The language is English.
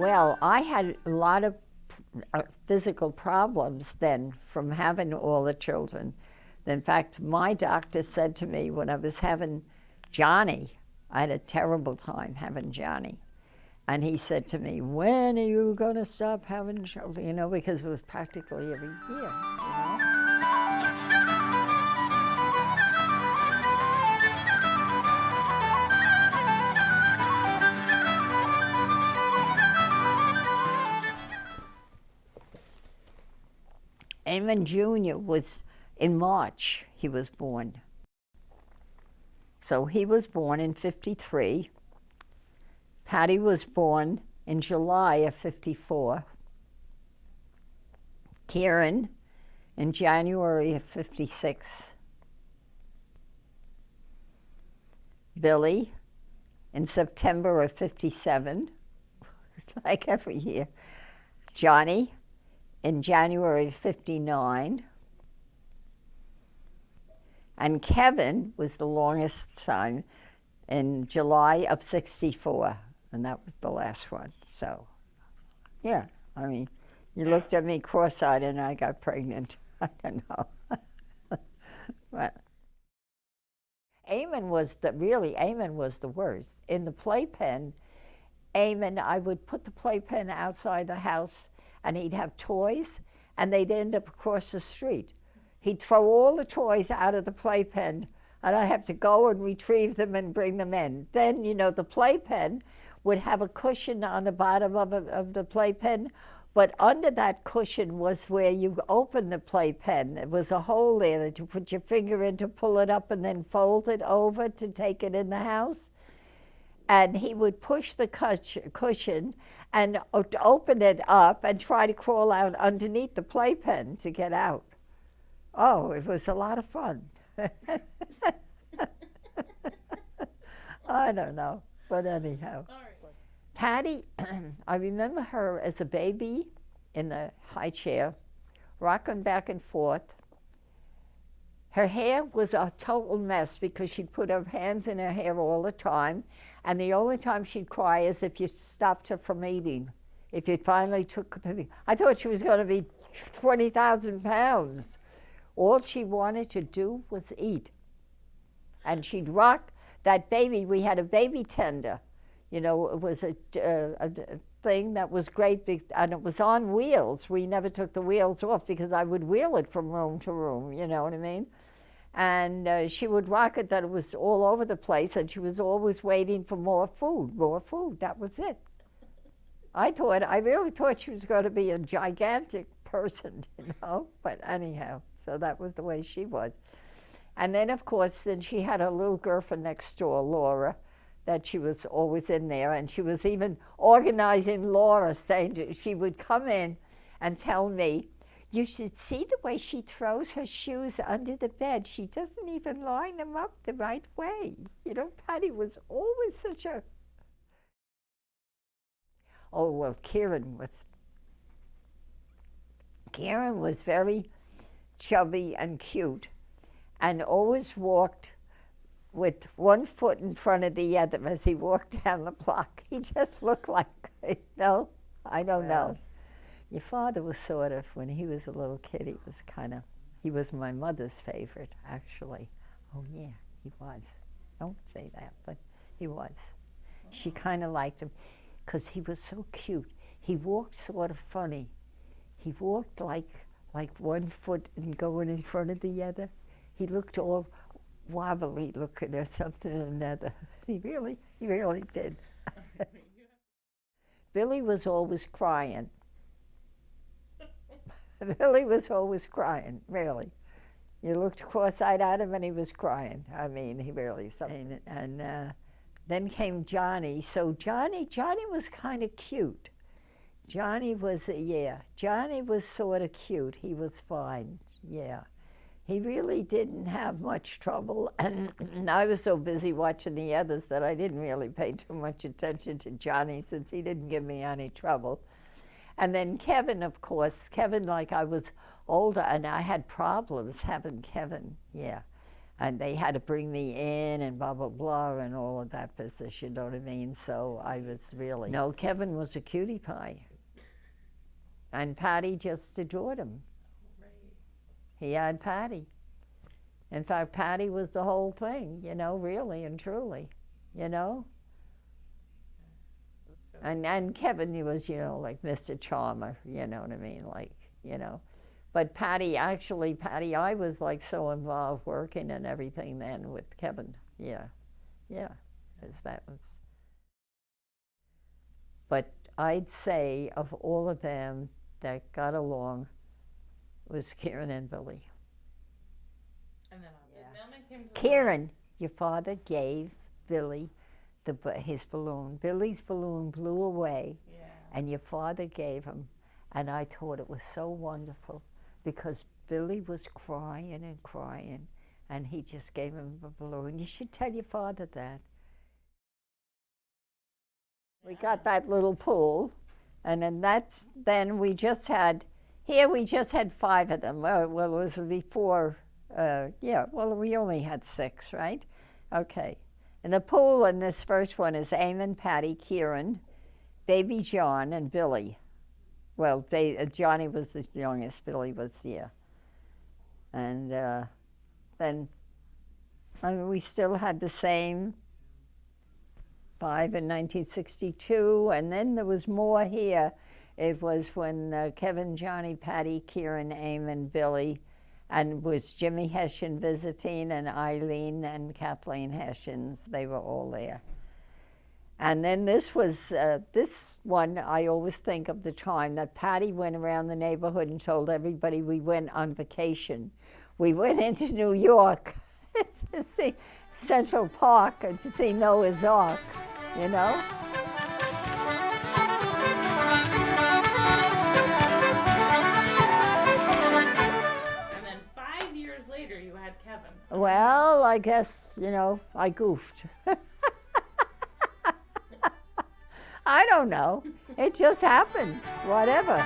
Well, I had a lot of physical problems then from having all the children. In fact, my doctor said to me when I was having Johnny, I had a terrible time having Johnny. And he said to me, when are you going to stop having children? You know, because it was practically every year, you know. Eamon Jr. was in March, he was born. So he was born in 53. Patty was born in July of 54. Kieran in January of 56. Billy in September of 57, like every year. Johnny in January of 59. And Kevin was the longest time in July of 64. And that was the last one. So, yeah, I mean, you looked at me cross-eyed and I got pregnant. I don't know. But Eamon was the worst. In the playpen, Eamon, I would put the playpen outside the house and he'd have toys and they'd end up across the street. He'd throw all the toys out of the playpen and I'd have to go and retrieve them and bring them in. Then, you know, the playpen would have a cushion on the bottom of the playpen, but under that cushion was where you open the playpen. It was a hole there that you put your finger in to pull it up and then fold it over to take it in the house. And he would push the cushion and open it up and try to crawl out underneath the playpen to get out. Oh, it was a lot of fun. I don't know, but anyhow. Patty, I remember her as a baby in the high chair, rocking back and forth. Her hair was a total mess because she'd put her hands in her hair all the time, and the only time she'd cry is if you stopped her from eating. If you finally took the, I thought she was going to be 20,000 pounds. All she wanted to do was eat. And she'd rock that baby. We had a baby tender. You know, it was a thing that was great, and it was on wheels. We never took the wheels off because I would wheel it from room to room, you know what I mean? And she would rock it that it was all over the place, and she was always waiting for more food, that was it. I really thought she was going to be a gigantic person, you know, but anyhow, so that was the way she was. And then, of course, then she had a little girlfriend next door, Laura, that she was always in there, and she was even organizing Laura, saying she would come in and tell me, you should see the way she throws her shoes under the bed. She doesn't even line them up the right way. You know, Patty was always such a... Oh, well, Kieran was very chubby and cute and always walked with one foot in front of the other as he walked down the block. He just looked like, you know, I don't know. Your father was sort of, when he was a little kid, he was my mother's favorite, actually. Oh yeah, he was. Don't say that, but he was. She kind of liked him because he was so cute. He walked sort of funny. He walked like one foot and going in front of the other. He looked all wobbly looking or something or another. He really did. Billy was always crying. Billy was always crying, really. You looked cross-eyed at him and he was crying. I mean, he really something. And then came Johnny. So Johnny was kind of cute. Johnny was sort of cute. He was fine, yeah. He really didn't have much trouble, and I was so busy watching the others that I didn't really pay too much attention to Johnny since he didn't give me any trouble. And then Kevin, of course, like I was older and I had problems having Kevin, yeah. And they had to bring me in and blah, blah, blah, and all of that business, you know what I mean? So I was really, no, Kevin was a cutie pie. And Patty just adored him. Right. He had Patty. In fact, Patty was the whole thing, you know, really and truly, you know? And Kevin, he was, you know, like Mr. Charmer, you know what I mean? Like, you know. But Patty, I was like so involved working and everything then with Kevin. Yeah, because that was. But I'd say of all of them that got along was Kieran and Billy. And then came to Kieran, your father gave Billy his balloon. Billy's balloon blew away, and your father gave him, and I thought it was so wonderful. Because Billy was crying and crying, and he just gave him a balloon. You should tell your father that. We got that little pool, and then we just had 5 of them. Well, it was before, we only had 6, right? Okay. And the pool in this first one is Eamon, Patty, Kieran, baby John, and Billy. Well, Johnny was the youngest, Billy was, And then, we still had the same 5 in 1962, and then there was more here. It was when Kevin, Johnny, Patty, Kieran, Eamon, Billy, and was Jimmy Hessian visiting, and Eileen and Kathleen Hessians, they were all there. And then this one, I always think of the time that Patty went around the neighborhood and told everybody we went on vacation. We went into New York to see Central Park and to see Noah's Ark, you know? And then 5 years later, you had Kevin. Well, I guess, you know, I goofed. I don't know. It just happened. Whatever.